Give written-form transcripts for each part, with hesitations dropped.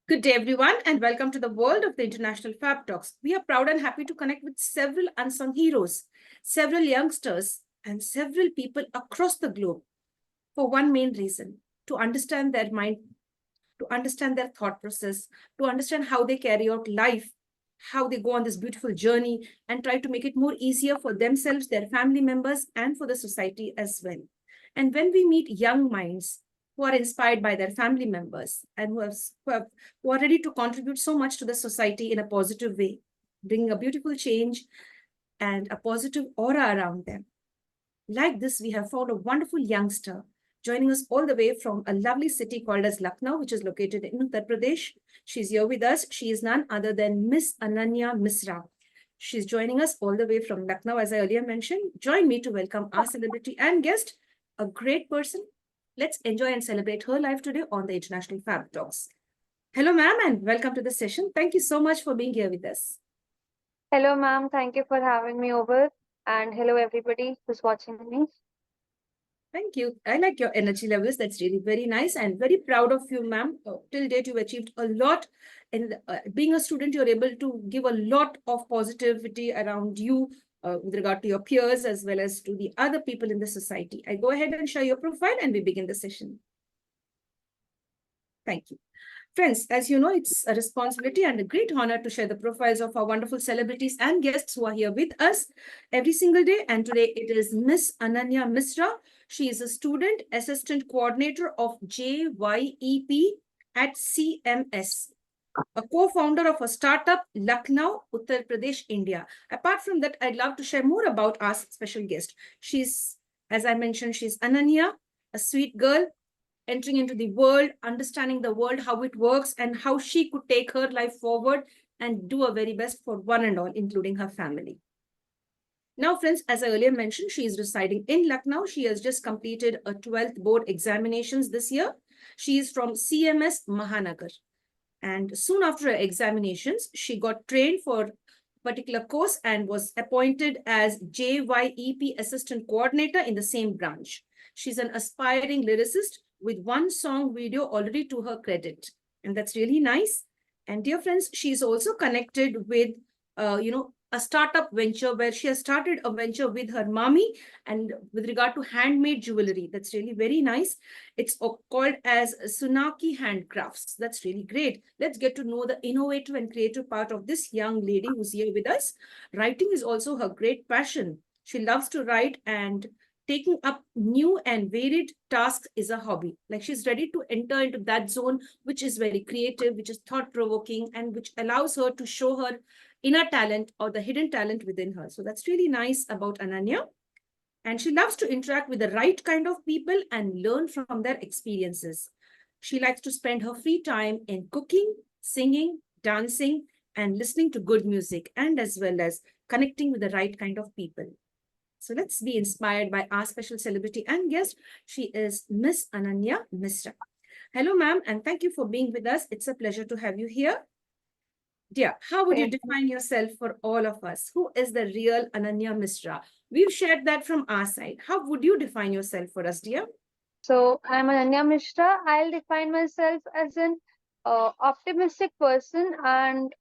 Good day, everyone, and welcome to the world of the International Fab Talks. We are proud and happy to connect with several unsung heroes, several youngsters, and several people across the globe for one main reason: to understand their mind, to understand their thought process, to understand how they carry out life, how they go on this beautiful journey, and try to make it more easier for themselves, their family members, and for the society as well. And when we meet young minds who are inspired by their family members and who are ready to contribute so much to the society in a positive way, bringing a beautiful change and a positive aura around them. Like this, we have found a wonderful youngster joining us all the way from a lovely city called as Lucknow, which is located in Uttar Pradesh. She's here with us. She is none other than Miss Ananya Misra. She's joining us all the way from Lucknow, as I earlier mentioned. Join me to welcome our celebrity and guest, a great person. Let's enjoy and celebrate her life today on the International Fab Talks. Hello, ma'am, and welcome to the session. Thank you so much for being here with us. Hello, ma'am. Thank you for having me over. And hello, everybody who's watching me. Thank you. I like your energy levels. That's really very nice and very proud of you, ma'am. Till date, you've achieved a lot. And being a student, you're able to give a lot of positivity around you with regard to your peers as well as to the other people in the society. I go ahead and share your profile and we begin the session. Thank you. Friends, as you know, it's a responsibility and a great honor to share the profiles of our wonderful celebrities and guests who are here with us every single day. And today it is Miss Ananya Misra. She is a student assistant coordinator of JYEP at CMS, a co-founder of a startup, Lucknow, Uttar Pradesh, India. Apart from that, I'd love to share more about our special guest. She's, as I mentioned, she's Ananya, a sweet girl, entering into the world, understanding the world, how it works, and how she could take her life forward and do her very best for one and all, including her family. Now, friends, as I earlier mentioned, she is residing in Lucknow. She has just completed a 12th board examinations this year. She is from CMS Mahanagar. And soon after her examinations, she got trained for a particular course and was appointed as JYEP Assistant Coordinator in the same branch. She's an aspiring lyricist with one song video already to her credit. And that's really nice. And dear friends, she's also connected with, a startup venture where she has started a venture with her mommy and with regard to handmade jewelry. That's really very nice. It's called as Sunaki Handcrafts. That's really great. Let's get to know the innovative and creative part of this young lady who's here with us. Writing is also her great passion. She loves to write, and taking up new and varied tasks is a hobby. Like, she's ready to enter into that zone, which is very creative, which is thought-provoking, and which allows her to show her inner talent or the hidden talent within her. So that's really nice about Ananya. And she loves to interact with the right kind of people and learn from their experiences. She likes to spend her free time in cooking, singing, dancing, and listening to good music, and as well as connecting with the right kind of people. So let's be inspired by our special celebrity and guest. She is Miss Ananya Misra. Hello, ma'am, and thank you for being with us. It's a pleasure to have you here. Dear, how would you define yourself for all of us? Who is the real Ananya Misra? We've shared that from our side. How would you define yourself for us, dear? So, I'm Ananya Mishra. I'll define myself as an optimistic person, and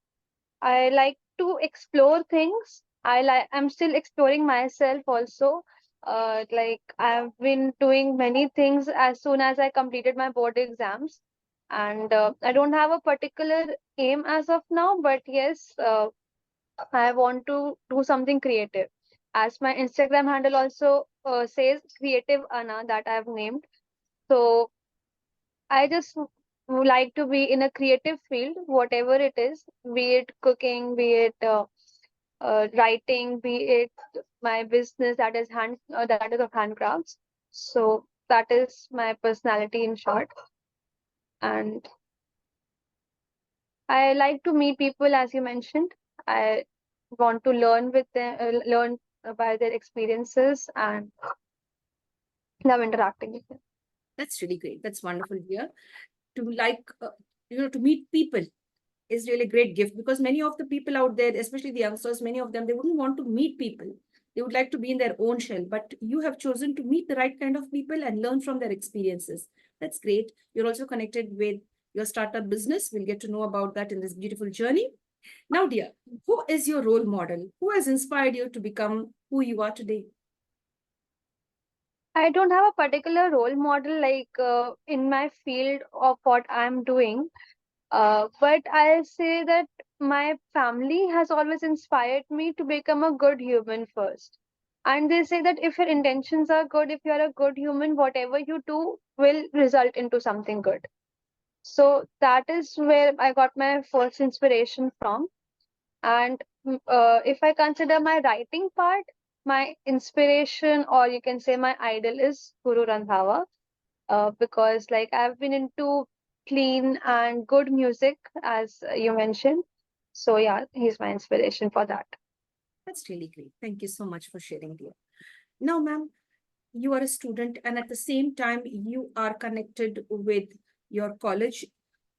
I like to explore things. I'm still exploring myself also. I've been doing many things as soon as I completed my board exams, and I don't have a particular aim as of now, but yes, I want to do something creative. As my Instagram handle also says Creative Anna, that I've named. So I just would like to be in a creative field, whatever it is, be it cooking, be it writing, be it my business that is of handcrafts. So that is my personality in short. And I like to meet people, as you mentioned. I want to learn with them, learn by their experiences, and love interacting with them. That's really great. That's wonderful, dear. To to meet people is really a great gift, because many of the people out there, especially the youngsters, many of them, they wouldn't want to meet people. They would like to be in their own shell, but you have chosen to meet the right kind of people and learn from their experiences. That's great. You're also connected with your startup business. We'll get to know about that in this beautiful journey. Now, dear, who is your role model? Who has inspired you to become who you are today? I don't have a particular role model in my field of what I'm doing. But I'll say that my family has always inspired me to become a good human first. And they say that if your intentions are good, if you're a good human, whatever you do will result into something good. So that is where I got my first inspiration from. And if I consider my writing part, my inspiration, or you can say my idol, is Guru Randhawa, because like I've been into clean and good music, as you mentioned. So yeah, he's my inspiration for that. That's really great. Thank you so much for sharing, dear. Now, ma'am, you are a student, and at the same time, you are connected with your college,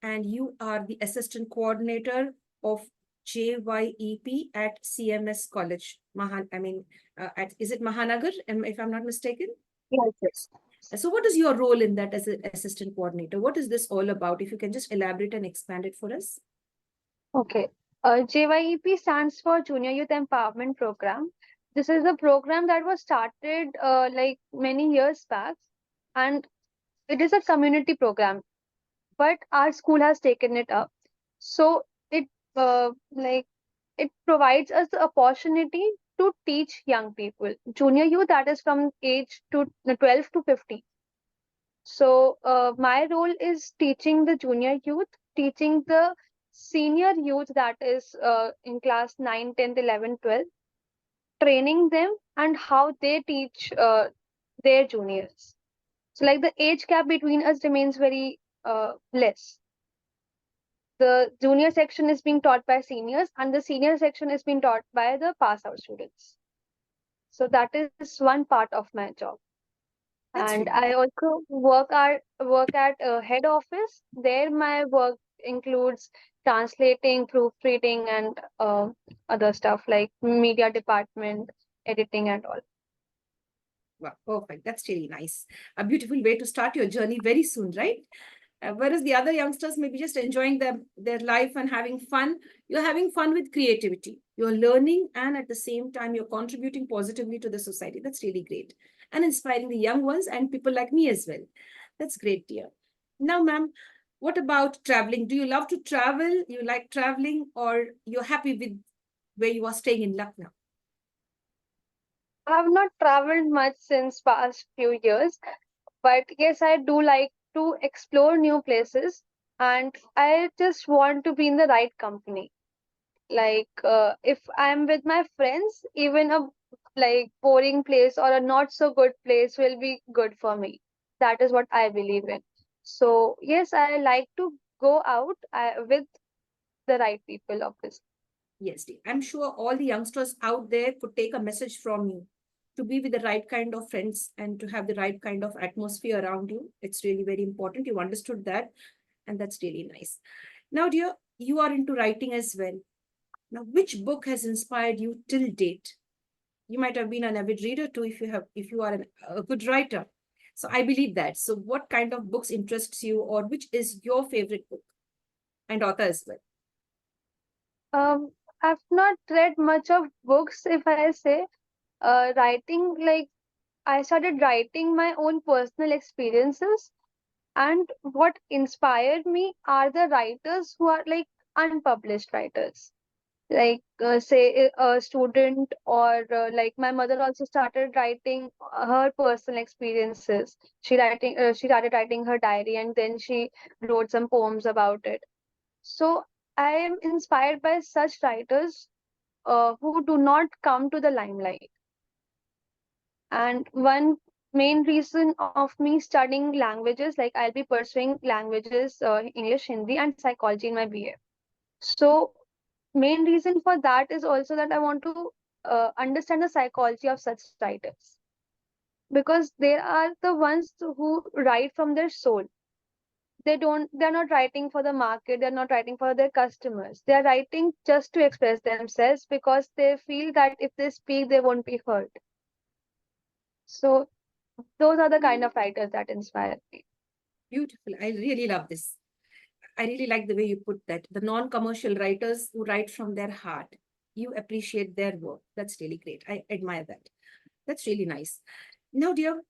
and you are the assistant coordinator of JYEP at CMS College. Is it Mahanagar, if I'm not mistaken? Yes, yes. So what is your role in that as an assistant coordinator? What is this all about? If you can just elaborate and expand it for us. Okay. JYEP stands for Junior Youth Empowerment Program. This is a program that was started like many years back, and it is a community program, but our school has taken it up. So it like it provides us the opportunity to teach young people, junior youth, that is from age to 12 to 15. So my role is teaching the junior youth, teaching the senior youth, that is in class 9, 10, 11, 12, training them and how they teach their juniors. So like the age gap between us remains very less. The junior section is being taught by seniors and the senior section is being taught by the pass out students. So that is one part of my job. That's And really I also work at a head office. There my work includes translating, proofreading, and other stuff like media department, editing, and all. wow, perfect. That's really nice. A beautiful way to start your journey very soon, right? Whereas the other youngsters may be just enjoying their life and having fun, you're having fun with creativity. You're learning, and at the same time, you're contributing positively to the society. That's really great. And inspiring the young ones and people like me as well. That's great, dear. Now, ma'am, what about traveling? Do you love to travel? You like traveling, or you're happy with where you are staying in Lucknow? I have not traveled much since past few years, but yes, I do like to explore new places, and I just want to be in the right company. Like if I'm with my friends, even a like boring place or a not so good place will be good for me. That is what I believe in. So yes, I like to go out with the right people, obviously. Yes, dear. I'm sure all the youngsters out there could take a message from you to be with the right kind of friends and to have the right kind of atmosphere around you. It's really very important. You understood that, and that's really nice. Now, dear, you are into writing as well. Now, which book has inspired you till date? You might have been an avid reader too if you are a good writer. So I believe that. So what kind of books interests you, or which is your favorite book and author as well? Um, I've not read much of books, if I say. Writing, like I started writing my own personal experiences, and what inspired me are the writers who are like unpublished writers, like say a student, or like my mother also started writing her personal experiences. She started writing her diary, and then she wrote some poems about it. So I am inspired by such writers who do not come to the limelight. And one main reason of me studying languages, like I'll be pursuing languages, English, Hindi, and psychology in my BA. So main reason for that is also that I want to understand the psychology of such writers, because they are the ones who write from their soul. They're not writing for the market, they're not writing for their customers. They're writing just to express themselves because they feel that if they speak, they won't be heard. So those are the kind of writers that inspire me. Beautiful. I really love this. I really like the way you put that. The non-commercial writers who write from their heart, you appreciate their work. That's really great. I admire that. That's really nice. Now, dear,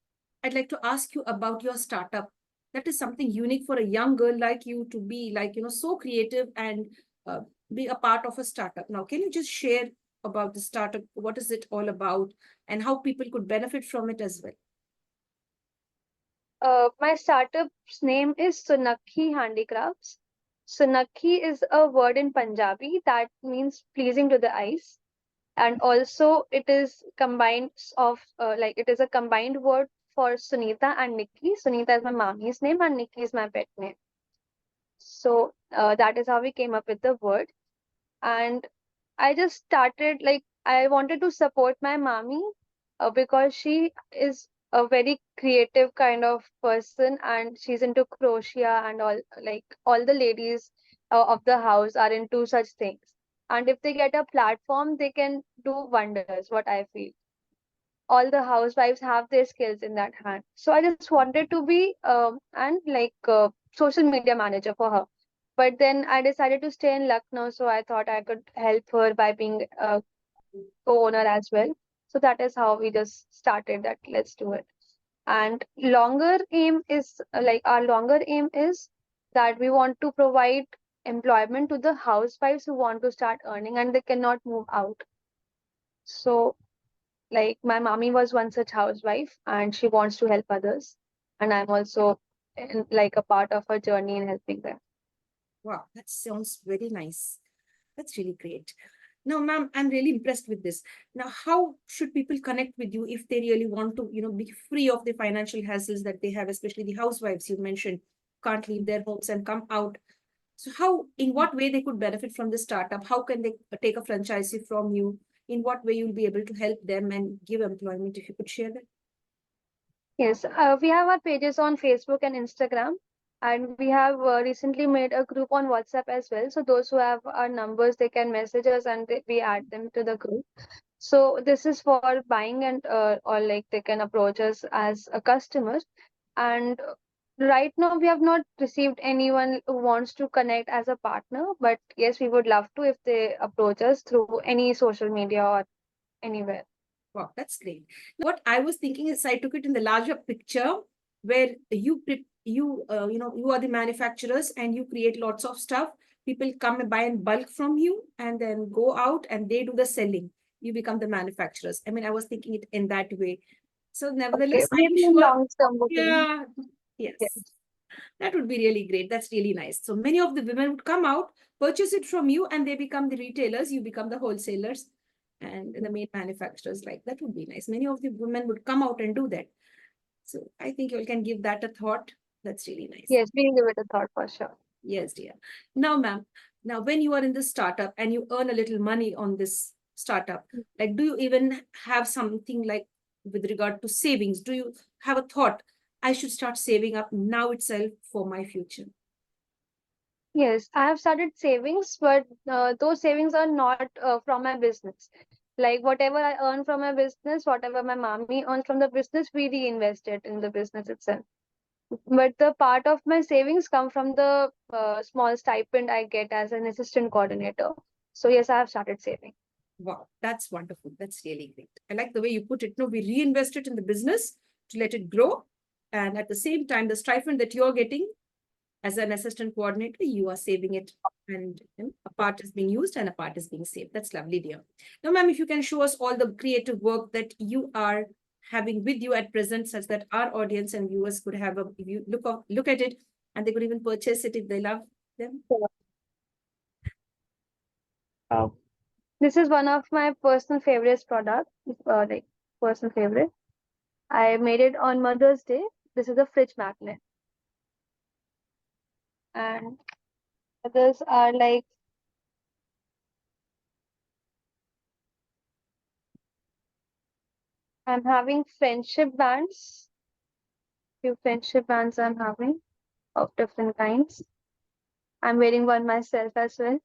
I'd like to ask you about your startup. That is something unique for a young girl like you to be like, so creative and uh, be a part of a startup. Now, can you just share about the startup? What is it all about and how people could benefit from it as well? My startup's name is Sunakhi Handicrafts. Sunakhi is a word in Punjabi that means pleasing to the eyes. And also it is combined of like it is a combined word for Sunita and Nikki. Sunita is my mommy's name and Nikki is my pet name. So that is how we came up with the word. And I just started like I wanted to support my mommy because she is a very creative kind of person and she's into crochet and all, like all the ladies of the house are into such things. And if they get a platform, they can do wonders, what I feel. All the housewives have their skills in that hand. So I just wanted to be and like social media manager for her. But then I decided to stay in Lucknow, so I thought I could help her by being a co-owner as well. So that is how we just started that. Let's do it. And longer aim is like our longer aim is that we want to provide employment to the housewives who want to start earning and they cannot move out. So like my mommy was one such housewife and she wants to help others. And I'm also like a part of her journey in helping them. Wow, that sounds very nice. That's really great. Now, ma'am, I'm really impressed with this. Now, how should people connect with you if they really want to, be free of the financial hassles that they have, especially the housewives you mentioned, can't leave their homes and come out. So how, in what way they could benefit from the startup? How can they take a franchisee from you? In what way you'll be able to help them and give employment, if you could share that? Yes, we have our pages on Facebook and Instagram, and we have recently made a group on WhatsApp as well. So those who have our numbers, they can message us and we add them to the group. So this is for buying and or like they can approach us as a customer. And right now we have not received anyone who wants to connect as a partner, but yes, we would love to if they approach us through any social media or anywhere. Wow, that's great. What I was thinking is I took it in the larger picture where you are the manufacturers and you create lots of stuff. People come and buy in bulk from you and then go out and they do the selling. You become the manufacturers. I mean, I was thinking it in that way. So Okay, nevertheless, I'm maybe in sure, long term booking. yeah, Yes. yes, that would be really great. That's really nice. So many of the women would come out, purchase it from you, and they become the retailers. You become the wholesalers and the main manufacturers. Like that would be nice. Many of the women would come out and do that. So I think you can give that a thought. That's really nice. Yes, we'll give it a thought for sure. Yes, dear. Now, ma'am, now when you are in this startup and you earn a little money on this startup, like do you even have something like with regard to savings? Do you have a thought? I should start saving up now itself for my future. Yes, I have started savings, but those savings are not from my business. Like whatever I earn from my business, whatever my mommy earns from the business, we reinvest it in the business itself. But the part of my savings come from the small stipend I get as an assistant coordinator. So yes, I have started saving. Wow, that's wonderful. That's really great. I like the way you put it. No, we reinvest it in the business to let it grow. And at the same time, the stipend that you're getting as an assistant coordinator, you are saving it. And a part is being used and a part is being saved. That's lovely, dear. Now, ma'am, if you can show us all the creative work that you are having with you at present, such that our audience and viewers could have a, if you look at it and they could even purchase it if they love them. Uh, this is one of my personal favorites product, like personal favorite. I made it on Mother's Day. This is a fridge magnet, and others are like I'm having friendship bands. Few friendship bands I'm having of different kinds. I'm wearing one myself as well.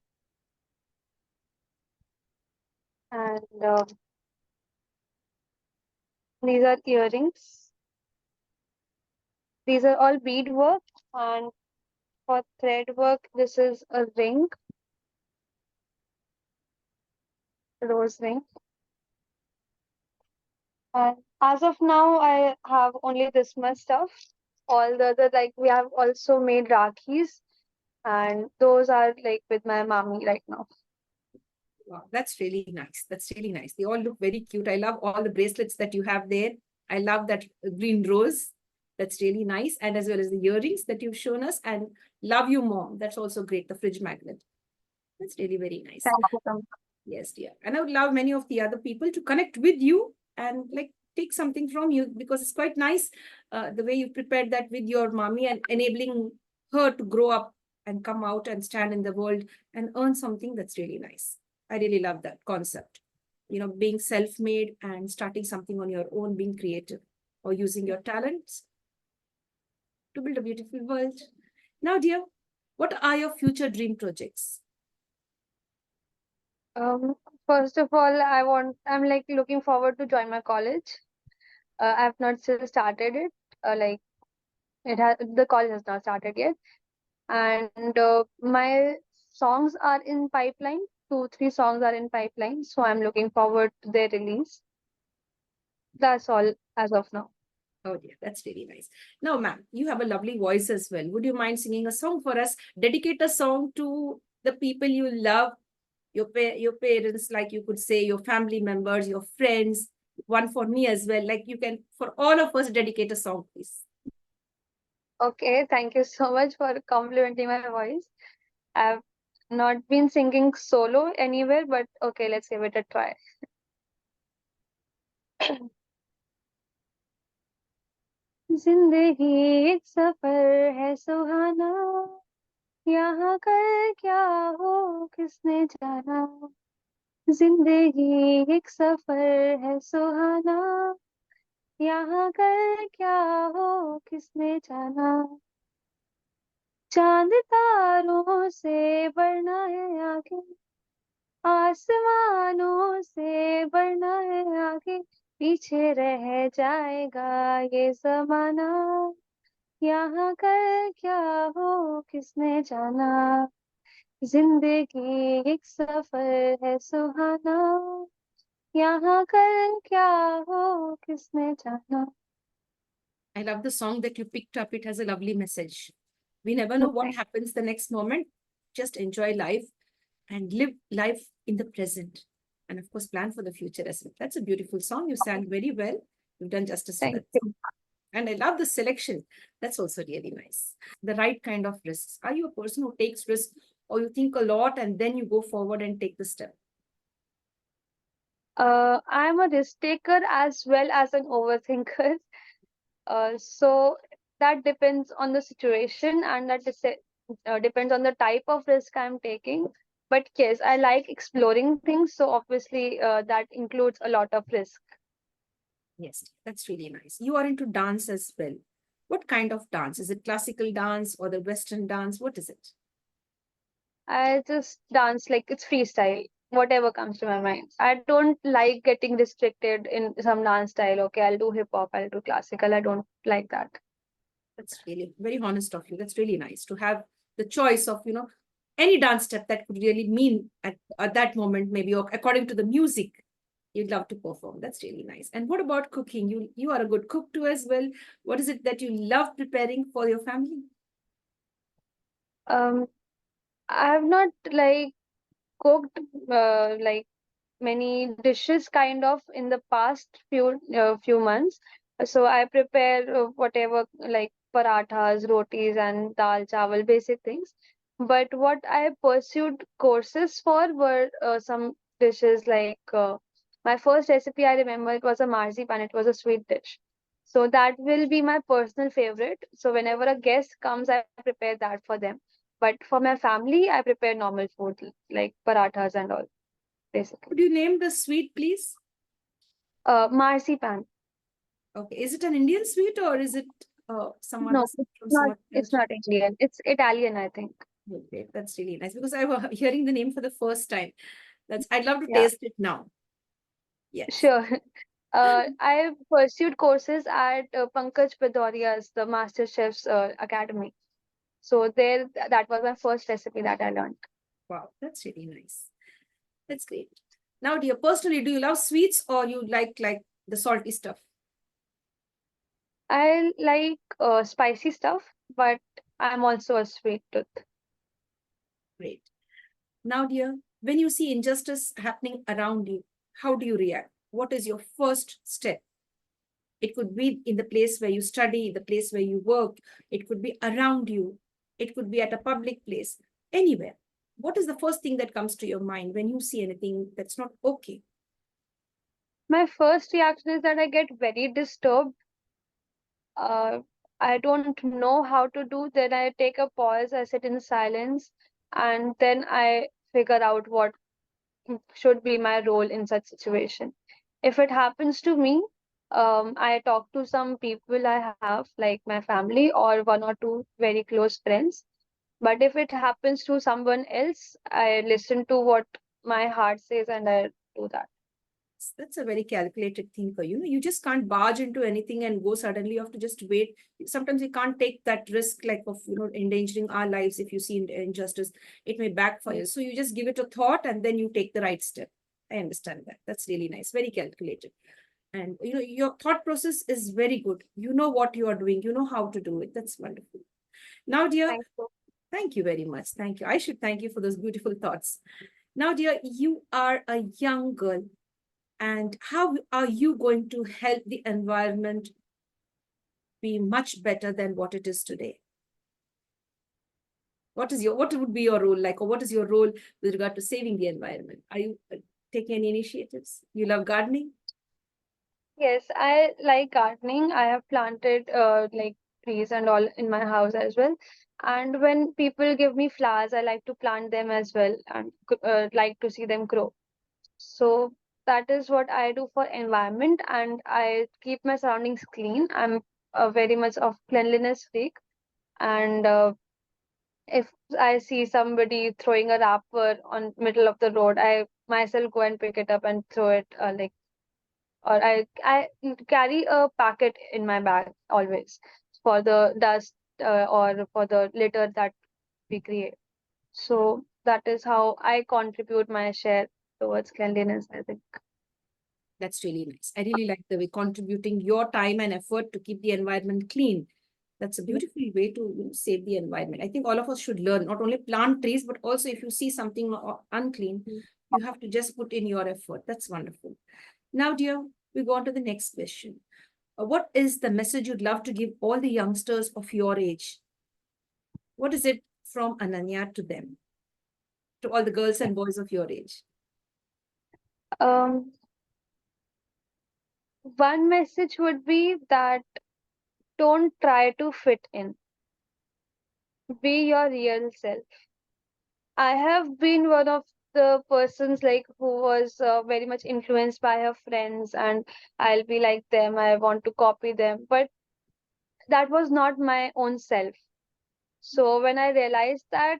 And these are earrings. These are all bead work and for thread work, this is a ring, rose ring. And as of now, I have only this much stuff. All the other, like, we have also made Rakhis, and those are like with my mommy right now. Wow, that's really nice. That's really nice. They all look very cute. I love all the bracelets that you have there. I love that green rose. That's really nice. And as well as the earrings that you've shown us. And love you, mom. That's also great. The fridge magnet. That's really very nice. Thank you so much. Yes, dear. And I would love many of the other people to connect with you and like take something from you, because it's quite nice the way you prepared that with your mommy and enabling her to grow up and come out and stand in the world and earn something. That's really nice. I really love that concept. You know, being self-made and starting something on your own, being creative or using your talents to build a beautiful world. Now, dear, what are your future dream projects? Um, First of all, I'm like looking forward to join my college. I've not still started it. Like the college has not started yet, and my songs are in pipeline. 2, 3 songs are in pipeline, so I'm looking forward to their release. That's all as of now. Oh dear, that's really nice. Now, ma'am, you have a lovely voice as well. Would you mind singing a song for us? Dedicate a song to the people you love, your parents, like you could say, your family members, your friends. One for me as well. Like you can, for all of us, dedicate a song, please. Okay, thank you so much for complimenting my voice. I've not been singing solo anywhere, but okay, let's give it a try. जिंदगी एक सफर है सुहाना, यहाँ कर क्या हो किसने जाना। जिंदगी एक सफर है सुहाना, यहाँ कर क्या हो किसने जाना। चांद तारों से बढ़ना है आगे, आसमानों से बढ़ना है आगे, पीछे रह जाएगा ये जमाना, यहाँ कर क्या हो किसने जाना। जिंदगी एक सफर है सुहाना, यहाँ कर क्या हो किसने जाना। I love the song that you picked up. It has a lovely message. We never know what happens the next moment. Just enjoy life and live life in the present. And of course, plan for the future as well. That's a beautiful song. You sang very well. You've done justice to Thank that you. song. And I love the selection. That's also really nice. The right kind of risks. Are you a person who takes risks, or you think a lot and then you go forward and take the step? I'm a risk taker as well as an overthinker. So that depends on the situation, and depends on the type of risk I'm taking. But yes, I like exploring things, so obviously that includes a lot of risk. Yes, that's really nice. You are into dance as well. What kind of dance? Is it classical dance or the Western dance? What is it? I just dance like it's freestyle, whatever comes to my mind. I don't like getting restricted in some dance style. Okay, I'll do hip hop, I'll do classical. I don't like that. That's really very honest of you. That's really nice to have the choice of, any dance step that could really mean at that moment, maybe, or according to the music you'd love to perform. That's really nice. And what about cooking? You are a good cook too as well. What is it that you love preparing for your family? Um, I have not like cooked like many dishes kind of in the past few months. So I prepare whatever like parathas, rotis, and dal chawal, basic things. But what I pursued courses for were some dishes like my first recipe I remember it was a marzipan. It was a sweet dish. So that will be my personal favorite. So whenever a guest comes, I prepare that for them. But for my family, I prepare normal food like parathas and all, basically. Could you name the sweet, please? Marzipan. Okay. Is it an Indian sweet or is it some other No, sweet from some not. other It's culture? not Indian. It's Italian, I think. Okay, that's really nice because I was hearing the name for the first time. I'd love to Yeah, taste it now. Yes. sure. I pursued courses at Pankaj Bhadoria's, the Master Chef's Academy. So that was my first recipe that I learned. Wow, that's really nice. That's great. Now, dear, personally, do you love sweets or you like the salty stuff? I like spicy stuff, but I'm also a sweet tooth. Great. Now, dear, when you see injustice happening around you, how do you react? What is your first step? It could be in the place where you study, the place where you work. It could be around you. It could be at a public place, anywhere. What is the first thing that comes to your mind when you see anything that's not okay? My first reaction is that I get very disturbed. uh, I don't know how to do. Then I take a pause, I sit in silence, and then I figure out what should be my role in such situation. If it happens to me, I talk to some people I have, like my family or one or two very close friends. But if it happens to someone else, I listen to what my heart says and I do that. That's a very calculated thinker. You just can't barge into anything and go suddenly. You have to just wait. Sometimes you can't take that risk, like of endangering our lives. If you see injustice, it may backfire. So you just give it a thought and then you take the right step. I understand that. That's really nice. Very calculated. And your thought process is very good. You know what you are doing. You know how to do it. That's wonderful. Now, dear, Thank you. thank you very much. Thank you. I should thank you for those beautiful thoughts. Now, dear, you are a young girl, and how are you going to help the environment be much better than what it is today? What would be your role like, or what is your role with regard to saving the environment? Are you taking any initiatives? You love gardening? Yes, I like gardening. I have planted like trees and all in my house as well. And when people give me flowers, I like to plant them as well and like to see them grow. So that is what I do for environment, and I keep my surroundings clean. I'm very much of cleanliness freak, and if I see somebody throwing a wrapper on middle of the road, I myself go and pick it up and throw it or I carry a packet in my bag always for the dust or for the litter that we create. So that is how I contribute my share towards cleanliness, I think. That's really nice. I really like the way contributing your time and effort to keep the environment clean. That's a beautiful way to save the environment. I think all of us should learn, not only plant trees, but also if you see something unclean, Mhm. you have to just put in your effort. That's wonderful. Now, dear, we go on to the next question. What is the message you'd love to give all the youngsters of your age? What is it from Ananya to them, to all the girls and boys of your age? Um, One message would be that don't try to fit in. Be your real self. I have been one of the persons like who was very much influenced by her friends, and I'll be like them. I want to copy them, but that was not my own self. So when I realized that,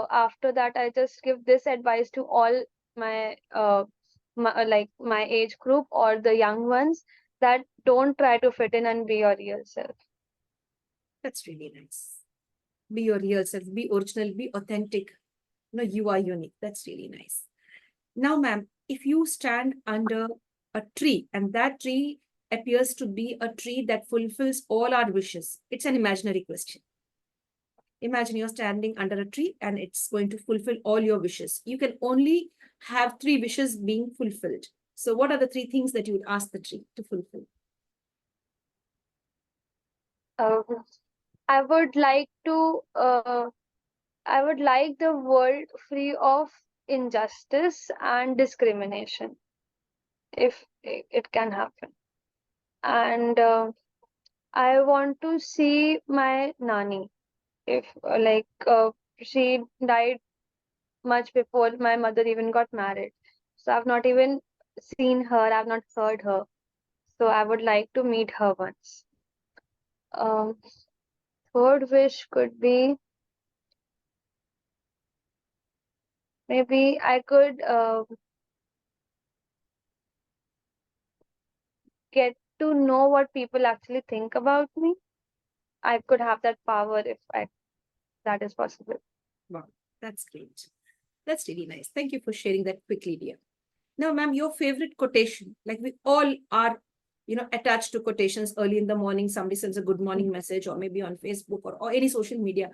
after that, I just give this advice to all my age group or the young ones, that don't try to fit in and be your real self. That's really nice. Be your real self, be original, be authentic. You are unique. That's really nice. Now, ma'am, if you stand under a tree and that tree appears to be a tree that fulfills all our wishes, it's an imaginary question. Imagine you're standing under a tree and it's going to fulfill all your wishes. You can only have three wishes being fulfilled. So, what are the three things that you would ask the tree to fulfill? Um, I would like to I would like the world free of injustice and discrimination, if it can happen. And I want to see my Nani. If she died much before my mother even got married. So I've not even seen her, I've not heard her. So I would like to meet her once. Um, Third wish could be maybe I could get to know what people actually think about me. I could have that power if I. that is possible. Wow, that's great. That's really nice. Thank you for sharing that quickly, dear. Now, ma'am, your favorite quotation, like we all are, attached to quotations early in the morning. Somebody sends a good morning message, or maybe on Facebook or any social media.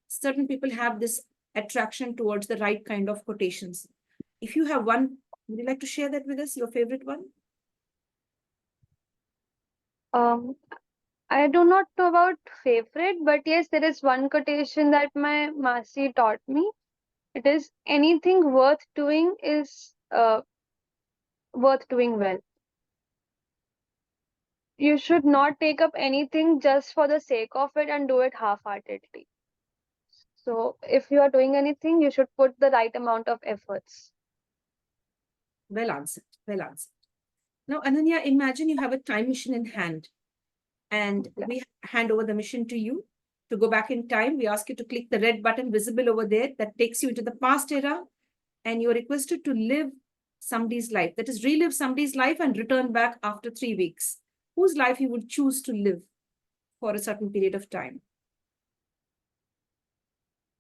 Certain people have this attraction towards the right kind of quotations. If you have one, would you like to share that with us, your favorite one? Um, I do not know about favorite, but yes, there is one quotation that my Masi taught me. It is anything worth doing is worth doing well. You should not take up anything just for the sake of it and do it half-heartedly. So if you are doing anything, you should put the right amount of efforts. Well answered. Well answered. Now, Ananya, imagine you have a time machine in hand, and Yeah. we hand over the mission to you to go back in time. We ask you to click the red button visible over there that takes you into the past era, and you're requested to live somebody's life. That is, relive somebody's life and return back after 3 weeks. Whose life you would choose to live for a certain period of time?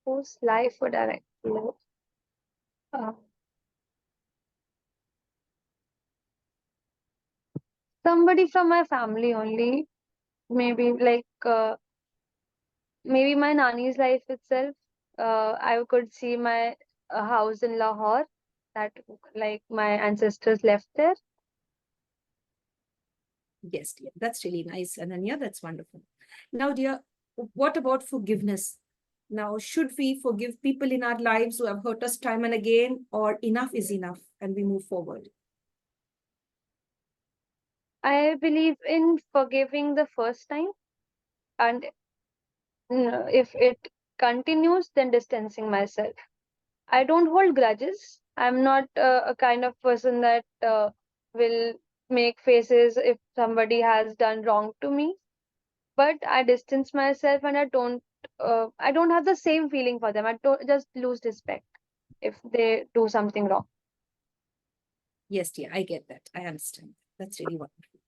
Whose life would I like to live? Uh, Somebody from my family only. Maybe maybe my nanny's life itself. I could see my house in Lahore that like my ancestors left there. Yes, dear. That's really nice, Ananya. That's wonderful. Now, dear, what about forgiveness? Now, should we forgive people in our lives who have hurt us time and again, or enough is enough and we move forward? I believe in forgiving the first time, and if it continues, then distancing myself. I don't hold grudges. I'm not a kind of person that will make faces if somebody has done wrong to me. But I distance myself, and I don't have the same feeling for them. I don't just lose respect if they do something wrong. Yes, dear, I get that. I understand. That's really wonderful.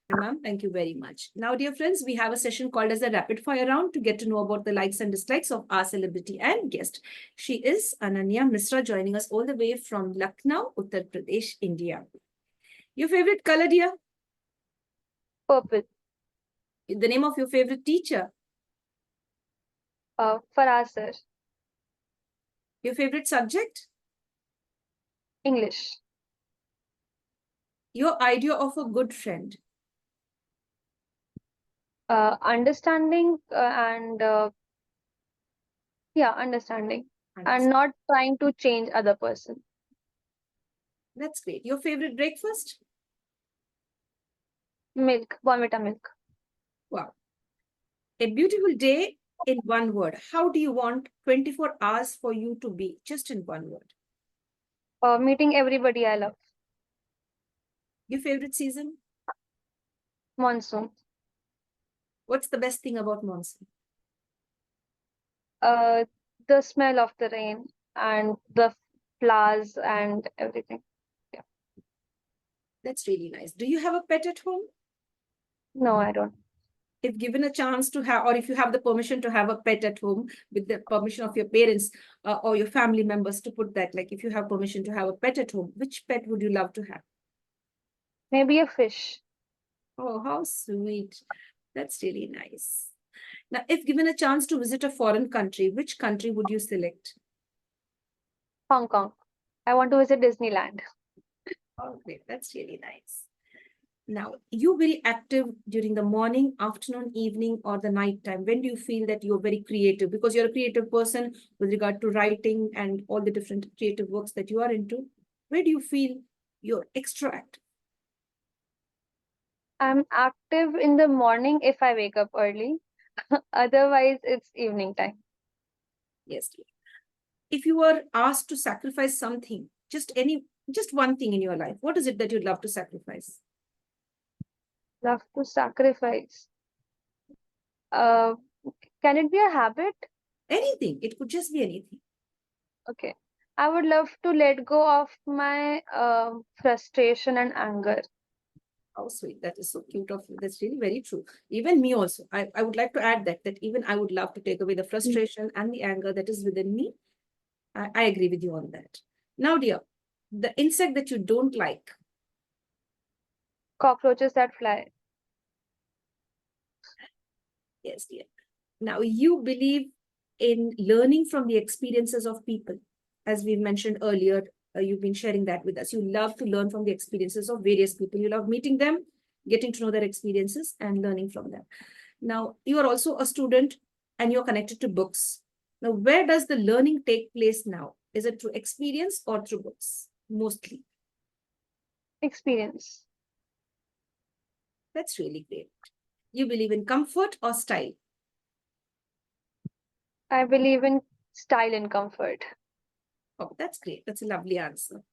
Ma'am, thank you very much. Now, dear friends, we have a session called as a rapid fire round to get to know about the likes and dislikes of our celebrity and guest. She is Ananya Misra, joining us all the way from Lucknow, Uttar Pradesh, India. Your favorite color, dear? Purple. The name of your favorite teacher? Faraz sir. Your favorite subject? English. Your idea of a good friend? Understanding and yeah, understanding and not trying to change other person. That's great. Your favorite breakfast? Milk, Bonvita milk. Wow. A beautiful day in one word. How do you want 24 hours for you to be? Just in one word. Meeting everybody I love. Your favorite season? Monsoon. What's the best thing about monsoon? Uh, the smell of the rain and the flowers and everything. Yeah. That's really nice. Do you have a pet at home? No, I don't. If given a chance to have, or if you have the permission to have a pet at home with the permission of your parents or your family members, to put that, like if you have permission to have a pet at home, which pet would you love to have? Maybe a fish. Oh, how sweet. That's really nice. Now, if given a chance to visit a foreign country, which country would you select? Hong Kong. I want to visit Disneyland. Oh, great. That's really nice. Now, you very active during the morning, afternoon, evening, or the night time. When do you feel that you're very creative? Because you're a creative person with regard to writing and all the different creative works that you are into. Where do you feel you're extra active? I'm active in the morning if I wake up early. Otherwise, it's evening time. Yes. If you were asked to sacrifice something, just one thing in your life, what is it that you'd love to sacrifice? Love to sacrifice. Uh, can it be a habit? Anything. It could just be anything. Okay. I would love to let go of my frustration and anger. How sweet. That is so cute of you. That's really very true. Even me also. I would like to add that even I would love to take away the frustration and the anger that is within me. I agree with you on that. Now, dear, the insect that you don't like. Cockroaches that fly. Yes, dear. Now, you believe in learning from the experiences of people. As we mentioned earlier, you've been sharing that with us. You love to learn from the experiences of various people. You love meeting them, getting to know their experiences, and learning from them. Now, you are also a student and you're connected to books. Now, where does the learning take place now? Is it through experience or through books? Mostly. Experience. That's really great. You believe in comfort or style? I believe in style and comfort. Oh, that's great. That's a lovely answer.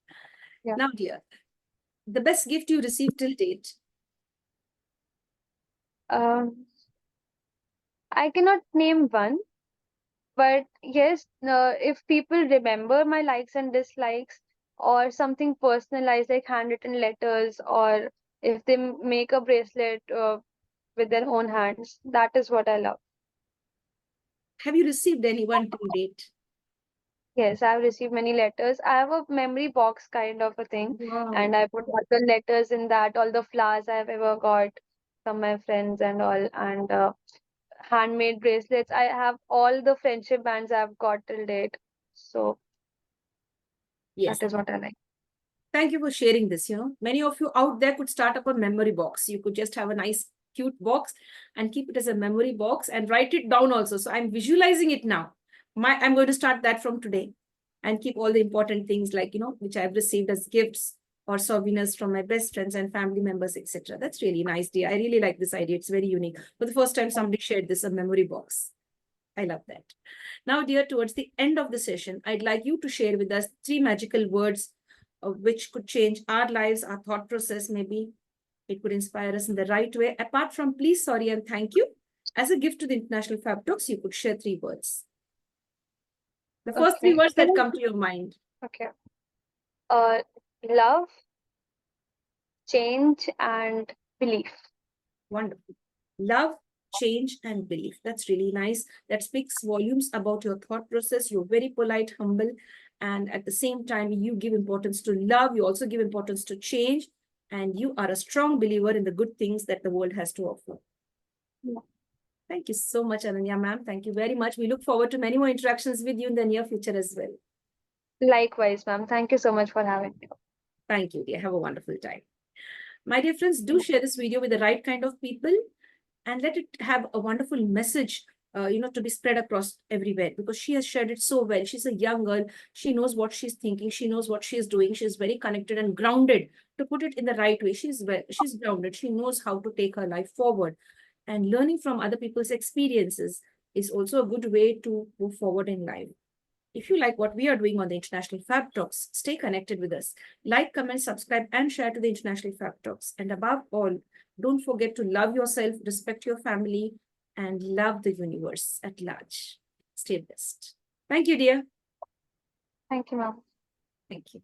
Yeah. Now, dear, the best gift you received till date? Um, I cannot name one, but yes, if people remember my likes and dislikes or something personalized like handwritten letters, or if they make a bracelet with their own hands, that is what I love. Have you received anyone till date? Yes, I've received many letters. I have a memory box kind of a thing, and Wow. I put all the letters in that, all the flowers I've ever got from my friends and all, and handmade bracelets. I have all the friendship bands I've got till date. So Yes. that is what I like. Thank you for sharing this. Many of you out there could start up a memory box. You could just have a nice, cute box and keep it as a memory box and write it down also. So I'm visualizing it now. I'm going to start that from today and keep all the important things like, which I've received as gifts or souvenirs from my best friends and family members, etc. That's really nice, dear. I really like this idea. It's very unique. For the first time, somebody shared this, a memory box. I love that. Now, dear, towards the end of the session, I'd like you to share with us 3 magical words which could change our lives, our thought process, maybe. It could inspire us in the right way. Apart from please, sorry, and thank you, as a gift to the International Fab Talks, you could share 3 words. The first 3 Okay. words that come to your mind. Okay. Love, change, and belief. Wonderful. Love, change, and belief. That's really nice. That speaks volumes about your thought process. You're very polite, humble, and at the same time, you give importance to love. You also give importance to change, and you are a strong believer in the good things that the world has to offer. Yeah. Thank you so much, Ananya ma'am. Thank you very much. We look forward to many more interactions with you in the near future as well. Likewise, ma'am. Thank you so much for having me. Thank you, dear. Have a wonderful time. My dear friends, do share this video with the right kind of people and let it have a wonderful message, to be spread across everywhere, because she has shared it so well. She's a young girl. She knows what she's thinking. She knows what she's doing. She's very connected and grounded, to put it in the right way. She's grounded. She knows how to take her life forward. And learning from other people's experiences is also a good way to move forward in life. If you like what we are doing on the International Fab Talks, stay connected with us. Like, comment, subscribe, and share to the International Fab Talks. And above all, don't forget to love yourself, respect your family, and love the universe at large. Stay blessed. Thank you, dear. Thank you, ma'am. Thank you.